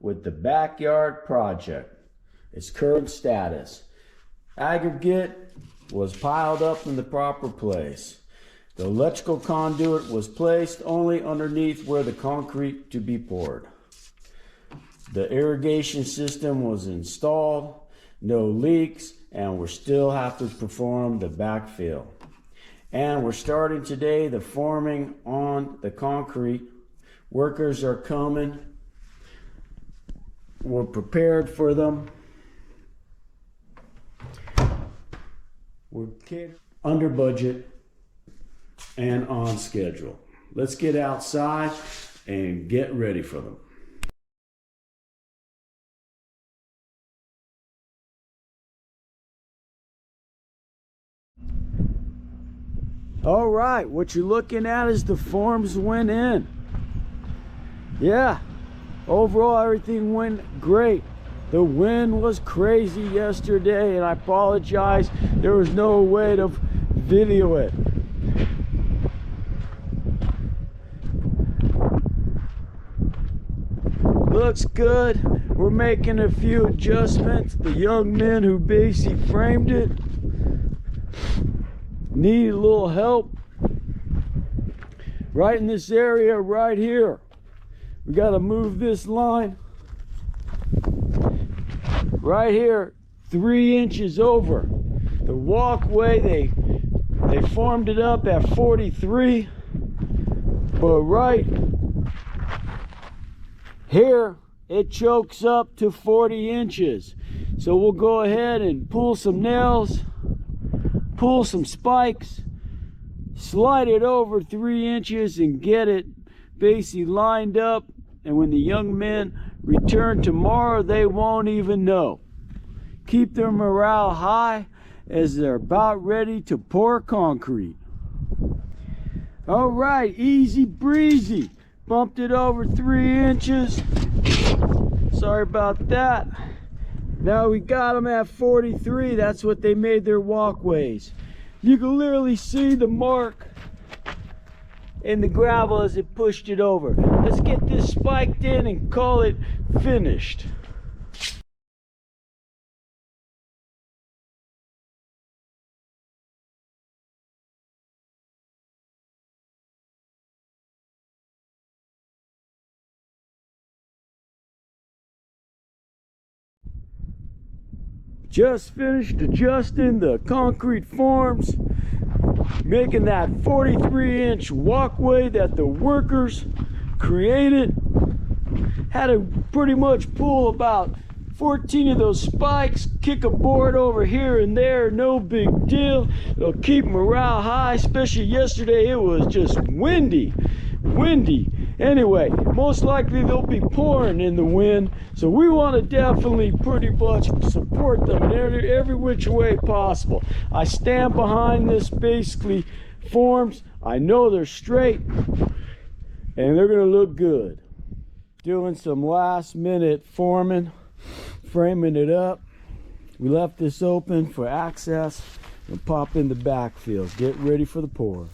with the backyard project. Its current status. Aggregate was piled up in the proper place. The electrical conduit was placed only underneath where the concrete to be poured. The irrigation system was installed, no leaks, and we still have to perform the backfill. And we're starting today the forming on the concrete. Workers are coming. We're prepared for them. We're under budget and on schedule. Let's get outside and get ready for them. All right, what you're looking at is the forms went in. Yeah, overall everything went great. The wind was crazy yesterday, and I apologize, there was no way to video it. Looks good. We're making a few adjustments. The young men who basically framed it need a little help. Right in this area right here. We got to move this line right here 3 inches over. The walkway, they formed it up at 43, but right here it chokes up to 40 inches. So we'll go ahead and pull some nails, pull some spikes, slide it over 3 inches and get it basically lined up. And when the young men return tomorrow, they won't even know. Keep their morale high as they're about ready to pour concrete. All right, easy breezy. Bumped it over 3 inches. Sorry about that. Now we got them at 43. That's what they made their walkways. You can literally see the mark in the gravel as it pushed it over. Let's get this spiked in and call it finished. Just finished adjusting the concrete forms, making that 43-inch walkway that the workers created. Had to pretty much pull about 14 of those spikes, kick a board over here and there, no big deal. It'll keep morale high, especially yesterday it was just windy. Anyway, most likely they'll be pouring in the wind, so we want to definitely pretty much support them in every which way possible. I stand behind this basically forms. I know they're straight and they're gonna look good. Doing some last minute forming, framing it up. We left this open for access and pop in the backfill. Get ready for the pour.